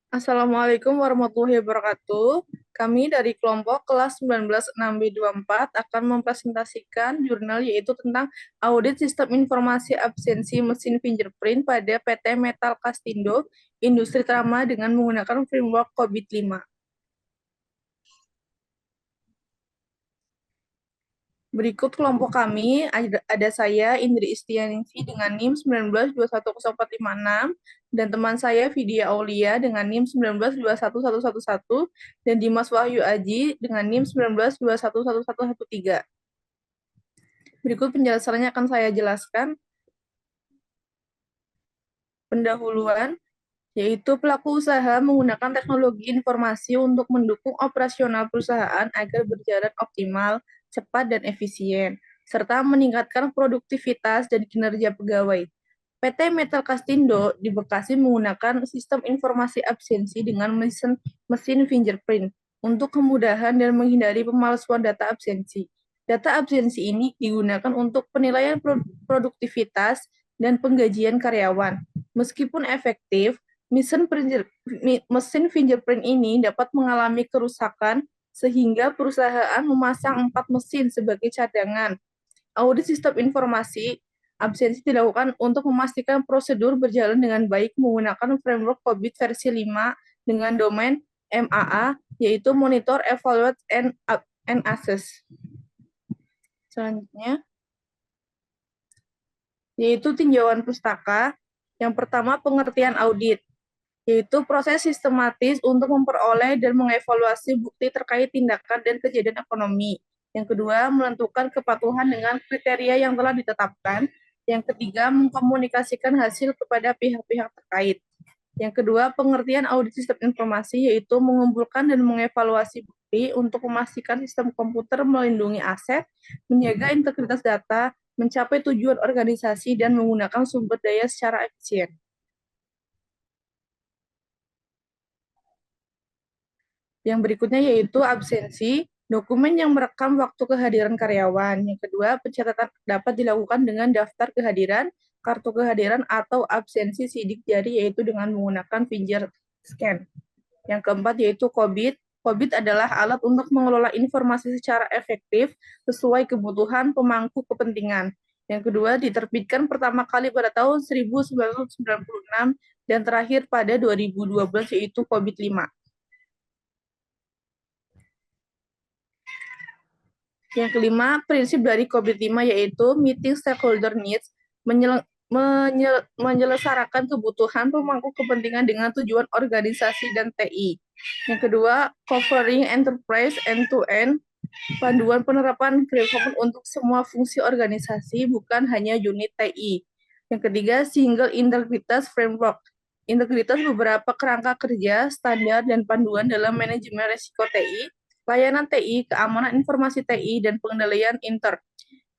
Assalamualaikum warahmatullahi wabarakatuh. Kami dari kelompok kelas 19 6B24 akan mempresentasikan jurnal yaitu tentang audit sistem informasi absensi mesin fingerprint pada PT Metal Castindo Industri Trama dengan menggunakan framework COVID-5. Berikut kelompok kami, ada saya Indri Istianingsi dengan NIM 19210456 dan teman saya Vidya Aulia dengan NIM 19211111 dan Dimas Wahyu Aji dengan NIM 19211113. Berikut penjelasannya akan saya jelaskan. Pendahuluan, yaitu pelaku usaha menggunakan teknologi informasi untuk mendukung operasional perusahaan agar berjalan optimal, cepat, dan efisien, serta meningkatkan produktivitas dan kinerja pegawai. PT Metal Castindo di Bekasi menggunakan sistem informasi absensi dengan mesin fingerprint untuk kemudahan dan menghindari pemalsuan data absensi. Data absensi ini digunakan untuk penilaian produktivitas dan penggajian karyawan. Meskipun efektif, mesin fingerprint ini dapat mengalami kerusakan sehingga perusahaan memasang 4 mesin sebagai cadangan. Audit sistem informasi absensi dilakukan untuk memastikan prosedur berjalan dengan baik menggunakan framework COVID versi 5 dengan domain MAA, yaitu Monitor, Evaluate, and Assess. Selanjutnya, yaitu tinjauan pustaka. Yang pertama, pengertian audit, yaitu proses sistematis untuk memperoleh dan mengevaluasi bukti terkait tindakan dan kejadian ekonomi. Yang kedua, menentukan kepatuhan dengan kriteria yang telah ditetapkan. Yang ketiga, mengkomunikasikan hasil kepada pihak-pihak terkait. Yang kedua, pengertian audit sistem informasi, yaitu mengumpulkan dan mengevaluasi bukti untuk memastikan sistem komputer melindungi aset, menjaga integritas data, mencapai tujuan organisasi, dan menggunakan sumber daya secara efisien. Yang berikutnya yaitu absensi, dokumen yang merekam waktu kehadiran karyawan. Yang kedua, pencatatan dapat dilakukan dengan daftar kehadiran, kartu kehadiran, atau absensi sidik jari, yaitu dengan menggunakan finger scan. Yang keempat yaitu COBIT. COBIT adalah alat untuk mengelola informasi secara efektif sesuai kebutuhan pemangku kepentingan. Yang kedua, diterbitkan pertama kali pada tahun 1996 dan terakhir pada 2012 yaitu COBIT 5. Yang kelima, prinsip dari COVID-5 yaitu meeting stakeholder needs, menyelesaikan kebutuhan pemangku kepentingan dengan tujuan organisasi dan TI. Yang kedua, covering enterprise end-to-end, panduan penerapan Greencommon untuk semua fungsi organisasi, bukan hanya unit TI. Yang ketiga, single integritas framework, integritas beberapa kerangka kerja, standar, dan panduan dalam manajemen risiko TI, layanan TI, keamanan informasi TI, dan pengendalian inter.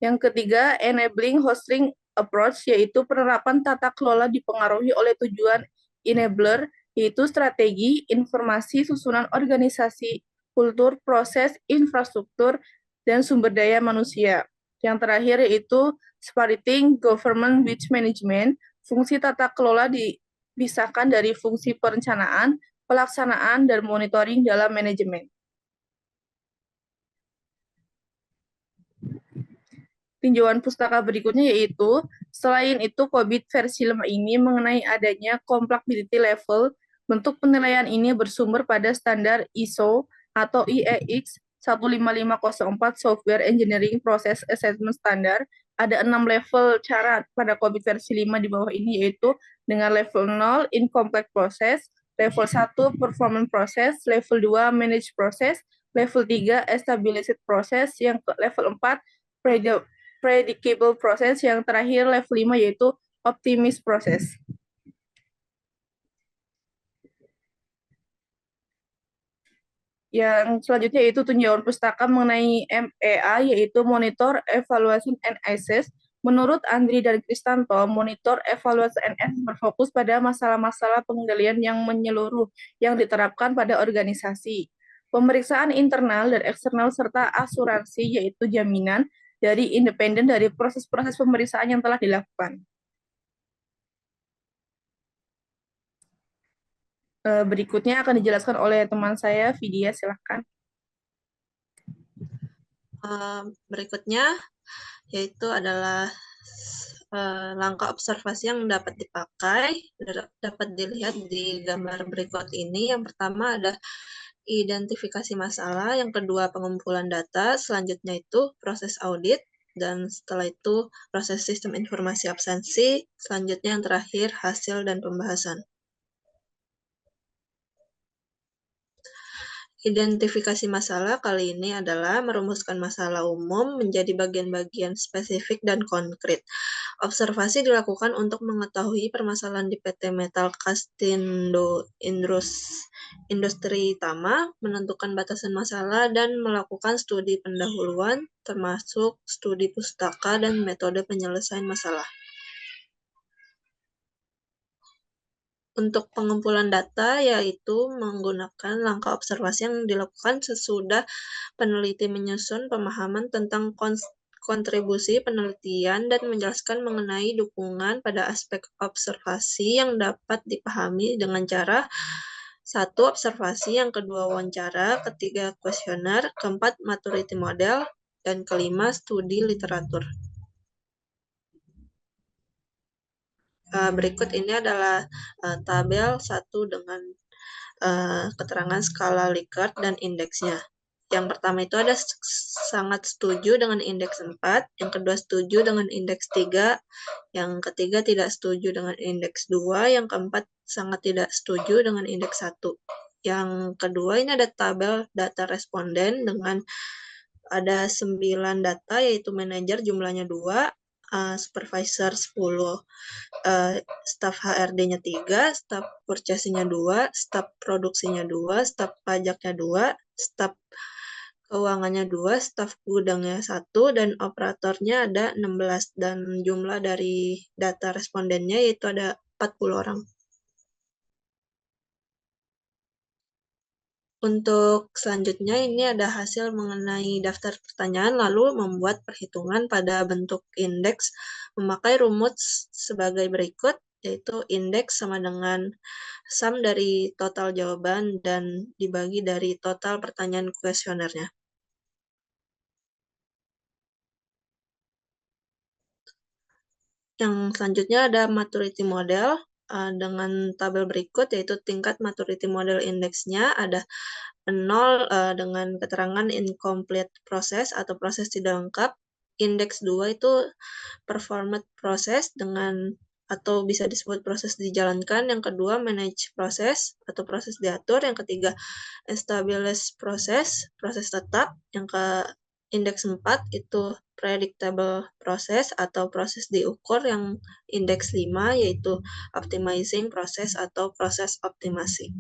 Yang ketiga, enabling hosting approach, yaitu penerapan tata kelola dipengaruhi oleh tujuan enabler, yaitu strategi, informasi, susunan organisasi, kultur, proses, infrastruktur, dan sumber daya manusia. Yang terakhir yaitu sparring government with management, fungsi tata kelola dipisahkan dari fungsi perencanaan, pelaksanaan, dan monitoring dalam manajemen. Tinjauan pustaka berikutnya yaitu, selain itu COVID versi 5 ini mengenai adanya compatibility level. Bentuk penilaian ini bersumber pada standar ISO atau IEX 15504 Software Engineering Process Assessment Standard. Ada 6 level cara pada COVID versi 5 di bawah ini, yaitu dengan level 0 incomplete process, level 1 performance process, level 2 manage process, level 3 established process, yang level 4 predictable process, yang terakhir level 5 yaitu optimist process. Yang selanjutnya yaitu tinjauan pustaka mengenai MEA, yaitu Monitor, Evaluation, and Assess. Menurut Andri dan Kristanto, Monitor, Evaluation, and Assess berfokus pada masalah-masalah pengendalian yang menyeluruh yang diterapkan pada organisasi. Pemeriksaan internal dan eksternal serta asuransi, yaitu jaminan dari independen dari proses-proses pemeriksaan yang telah dilakukan. Berikutnya akan dijelaskan oleh teman saya, Vidya, silahkan. Berikutnya yaitu adalah langkah observasi yang dapat dipakai, dapat dilihat di gambar berikut ini. Yang pertama ada identifikasi masalah, yang kedua pengumpulan data, selanjutnya itu proses audit, dan setelah itu proses sistem informasi absensi, selanjutnya yang terakhir hasil dan pembahasan. Identifikasi masalah kali ini adalah merumuskan masalah umum menjadi bagian-bagian spesifik dan konkret. Observasi dilakukan untuk mengetahui permasalahan di PT Metal Castindo Industri Tama, menentukan batasan masalah, dan melakukan studi pendahuluan, termasuk studi pustaka dan metode penyelesaian masalah. Untuk pengumpulan data, yaitu menggunakan langkah observasi yang dilakukan sesudah peneliti menyusun pemahaman tentang kontribusi penelitian dan menjelaskan mengenai dukungan pada aspek observasi yang dapat dipahami dengan cara 1. Observasi, yang kedua wawancara, ketiga kuesioner, keempat maturity model, dan kelima studi literatur. Berikut ini adalah tabel 1 dengan keterangan skala Likert dan indeksnya. Yang pertama itu ada sangat setuju dengan indeks 4, yang kedua setuju dengan indeks 3, yang ketiga tidak setuju dengan indeks 2, yang keempat sangat tidak setuju dengan indeks 1. Yang kedua ini ada tabel data responden dengan ada 9 data, yaitu manajer jumlahnya 2, supervisor 10, staf HRD-nya 3, staf purchasing-nya 2, staf produksinya 2, staf pajaknya 2, staf keuangannya 2, staf gudangnya 1, dan operatornya ada 16, dan jumlah dari data respondennya yaitu ada 40 orang. Untuk selanjutnya ini ada hasil mengenai daftar pertanyaan, lalu membuat perhitungan pada bentuk indeks memakai rumus sebagai berikut, yaitu indeks sama dengan sum dari total jawaban dan dibagi dari total pertanyaan kuesionernya. Yang selanjutnya ada maturity model dengan tabel berikut, yaitu tingkat maturity model indeksnya ada 0 dengan keterangan incomplete proses atau proses tidak lengkap. Indeks 2 itu performed proses dengan atau bisa disebut proses dijalankan. Yang kedua manage proses atau proses diatur. Yang ketiga established proses, proses tetap. Yang ke indeks 4 itu predictable proses atau proses diukur. Yang indeks 5 yaitu optimizing proses atau proses optimasi.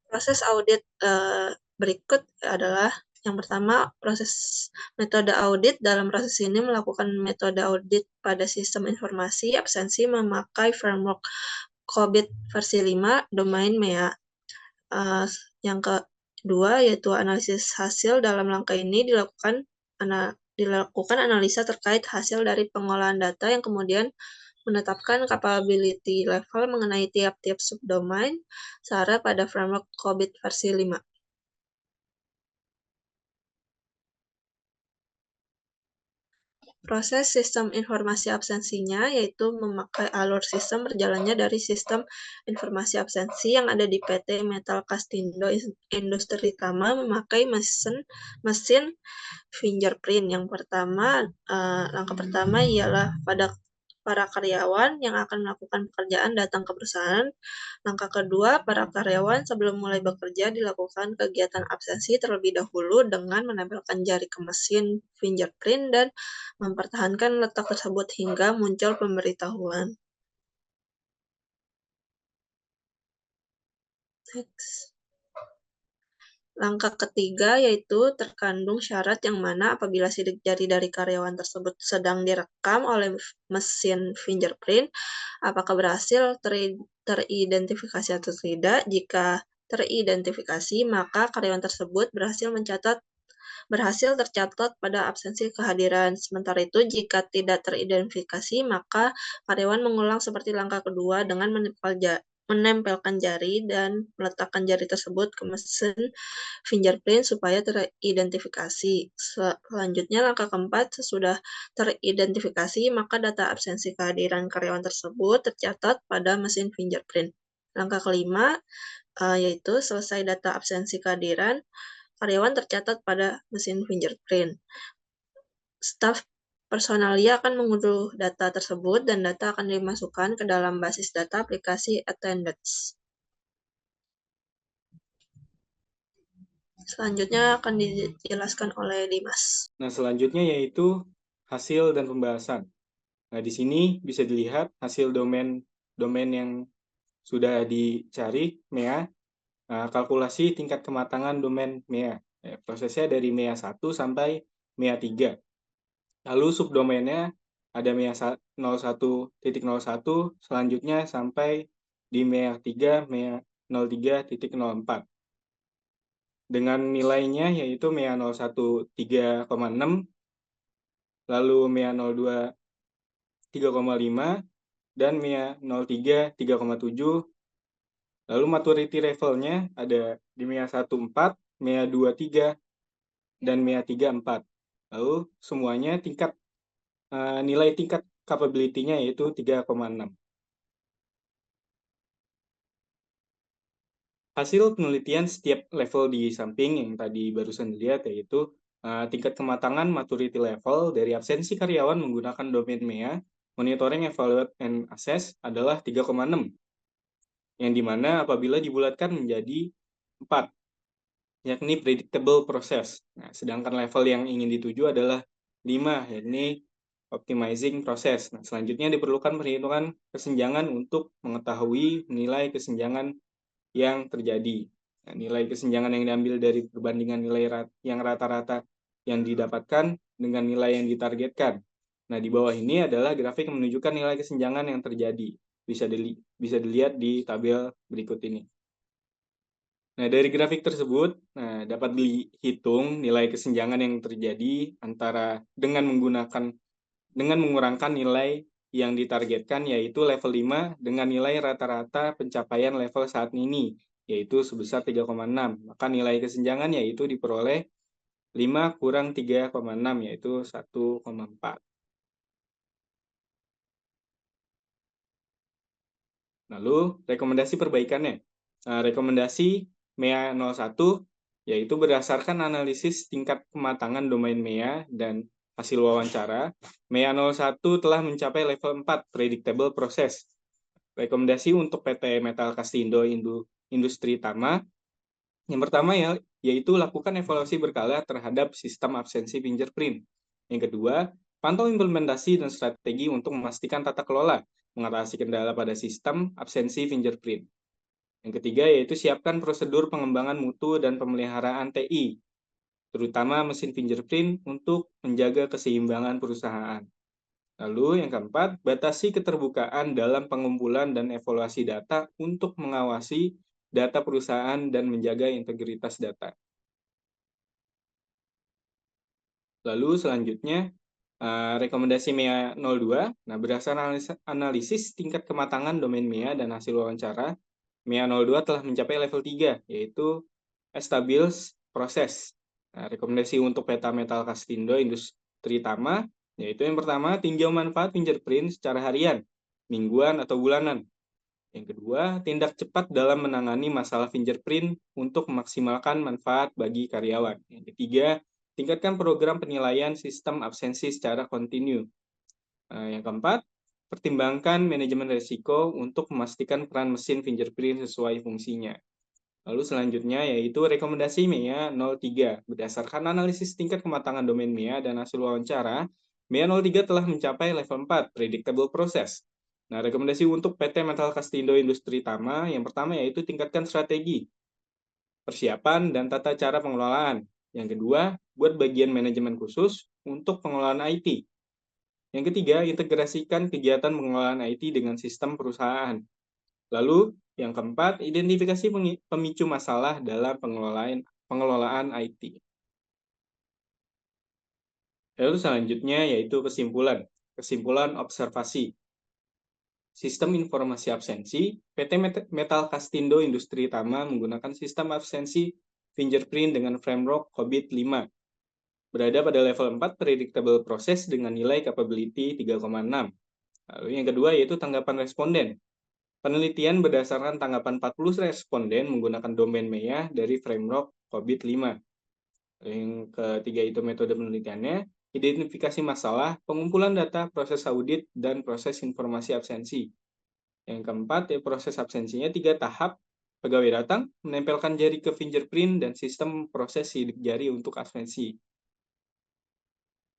Proses audit berikut adalah yang pertama, proses metode audit. Dalam proses ini melakukan metode audit pada sistem informasi absensi memakai framework COBIT versi 5 domain MEA. Yang kedua yaitu analisis hasil. Dalam langkah ini dilakukan analisa terkait hasil dari pengolahan data yang kemudian menetapkan capability level mengenai tiap-tiap subdomain SARA pada framework COBIT versi 5. Proses sistem informasi absensinya yaitu memakai alur sistem berjalannya dari sistem informasi absensi yang ada di PT Metal Castindo Industri Tama memakai mesin fingerprint. Yang pertama, langkah pertama ialah pada para karyawan yang akan melakukan pekerjaan datang ke perusahaan. Langkah kedua, para karyawan sebelum mulai bekerja dilakukan kegiatan absensi terlebih dahulu dengan menempelkan jari ke mesin fingerprint dan mempertahankan letak tersebut hingga muncul pemberitahuan. Next. Langkah ketiga yaitu terkandung syarat yang mana apabila sidik jari dari karyawan tersebut sedang direkam oleh mesin fingerprint, apakah berhasil teridentifikasi atau tidak. Jika teridentifikasi, maka karyawan tersebut berhasil mencatat berhasil tercatat pada absensi kehadiran. Sementara itu, jika tidak teridentifikasi, maka karyawan mengulang seperti langkah kedua dengan menempelkan jari dan meletakkan jari tersebut ke mesin fingerprint supaya teridentifikasi. Selanjutnya, langkah keempat, sesudah teridentifikasi, maka data absensi kehadiran karyawan tersebut tercatat pada mesin fingerprint. Langkah kelima, yaitu selesai data absensi kehadiran, karyawan tercatat pada mesin fingerprint. Staf personalia akan mengunduh data tersebut dan data akan dimasukkan ke dalam basis data aplikasi attendance. Selanjutnya akan dijelaskan oleh Dimas. Nah, selanjutnya yaitu hasil dan pembahasan. Nah, di sini bisa dilihat hasil domain yang sudah dicari, MEA, kalkulasi tingkat kematangan domain MEA. Prosesnya dari MEA 1 sampai MEA 3. Lalu subdomainnya ada MEA 01.01, selanjutnya sampai di MEA 3, MEA 03.04. Dengan nilainya yaitu MEA 01 3,6, lalu MEA 02 3,5, dan MEA 03 3,7. Lalu maturity levelnya ada di MEA 14, MEA 23, dan MEA 34. Lalu semuanya nilai tingkat capability-nya yaitu 3,6. Hasil penelitian setiap level di samping yang tadi barusan dilihat yaitu tingkat kematangan maturity level dari absensi karyawan menggunakan domain MEA, monitoring, evaluate, and assess adalah 3,6. Yang dimana apabila dibulatkan menjadi 4, yakni predictable process. Nah, sedangkan level yang ingin dituju adalah 5, yakni optimizing process. Nah, selanjutnya diperlukan perhitungan kesenjangan untuk mengetahui nilai kesenjangan yang terjadi. Nah, nilai kesenjangan yang diambil dari perbandingan nilai yang rata-rata yang didapatkan dengan nilai yang ditargetkan. Nah, di bawah ini adalah grafik yang menunjukkan nilai kesenjangan yang terjadi. Bisa dilihat di tabel berikut ini. Nah, dari grafik tersebut, dapat dihitung nilai kesenjangan yang terjadi antara dengan mengurangkan nilai yang ditargetkan yaitu level 5 dengan nilai rata-rata pencapaian level saat ini yaitu sebesar 3,6. Maka nilai kesenjangan yaitu diperoleh 5 kurang 3,6 yaitu 1,4. Lalu rekomendasi perbaikannya. Rekomendasi MEA 01 yaitu berdasarkan analisis tingkat kematangan domain MEA dan hasil wawancara, MEA 01 telah mencapai level 4 predictable process. Rekomendasi untuk PT Metal Castindo Industri Tama, yang pertama yaitu lakukan evaluasi berkala terhadap sistem absensi fingerprint. Yang kedua, pantau implementasi dan strategi untuk memastikan tata kelola mengatasi kendala pada sistem absensi fingerprint. Yang ketiga yaitu siapkan prosedur pengembangan mutu dan pemeliharaan TI, terutama mesin fingerprint untuk menjaga keseimbangan perusahaan. Lalu yang keempat, batasi keterbukaan dalam pengumpulan dan evaluasi data untuk mengawasi data perusahaan dan menjaga integritas data. Lalu selanjutnya, rekomendasi MEA 02. Nah, berdasarkan analisis tingkat kematangan domain MEA dan hasil wawancara, MEA 02 telah mencapai level 3, yaitu established process. Nah, rekomendasi untuk peta Metal Castindo Industri Tama, yaitu yang pertama, tinjau manfaat fingerprint secara harian, mingguan, atau bulanan. Yang kedua, tindak cepat dalam menangani masalah fingerprint untuk memaksimalkan manfaat bagi karyawan. Yang ketiga, tingkatkan program penilaian sistem absensi secara kontinu. Yang keempat, pertimbangkan manajemen risiko untuk memastikan peran mesin fingerprint sesuai fungsinya. Lalu selanjutnya yaitu rekomendasi MEA 03. Berdasarkan analisis tingkat kematangan domain MEA dan hasil wawancara, MEA 03 telah mencapai level 4, predictable process. Nah, rekomendasi untuk PT Metal Castindo Industri Tama, yang pertama yaitu tingkatkan strategi, persiapan, dan tata cara pengelolaan. Yang kedua, buat bagian manajemen khusus untuk pengelolaan IT. Yang ketiga, integrasikan kegiatan pengelolaan IT dengan sistem perusahaan. Lalu, yang keempat, identifikasi pemicu masalah dalam pengelolaan IT. Lalu selanjutnya yaitu kesimpulan observasi. Sistem informasi absensi, PT Metal Castindo Industri Tama menggunakan sistem absensi fingerprint dengan framework COBIT 5. Berada pada level 4 predictable process dengan nilai capability 3,6. Lalu yang kedua yaitu tanggapan responden. Penelitian berdasarkan tanggapan 40 responden menggunakan domain MEA dari framework COBIT 5. Yang ketiga itu metode penelitiannya, identifikasi masalah, pengumpulan data, proses audit, dan proses informasi absensi. Yang keempat, ya, proses absensinya 3 tahap. Pegawai datang, menempelkan jari ke fingerprint, dan sistem proses sidik jari untuk absensi.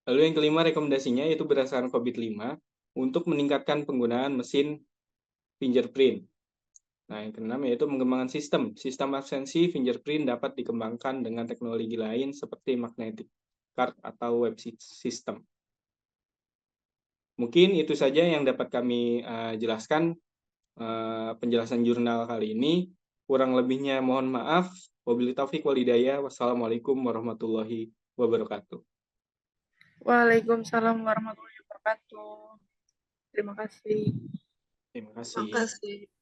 Lalu yang kelima rekomendasinya yaitu berdasarkan COBIT 5 untuk meningkatkan penggunaan mesin fingerprint. Nah, yang keenam yaitu mengembangkan sistem absensi fingerprint dapat dikembangkan dengan teknologi lain seperti magnetic card atau web system. Mungkin itu saja yang dapat kami jelaskan penjelasan jurnal kali ini. Kurang lebihnya mohon maaf. Wabillahi taufiq wal hidayah. Wassalamualaikum warahmatullahi wabarakatuh. Waalaikumsalam warahmatullahi wabarakatuh. Terima kasih. Terima kasih. Terima kasih.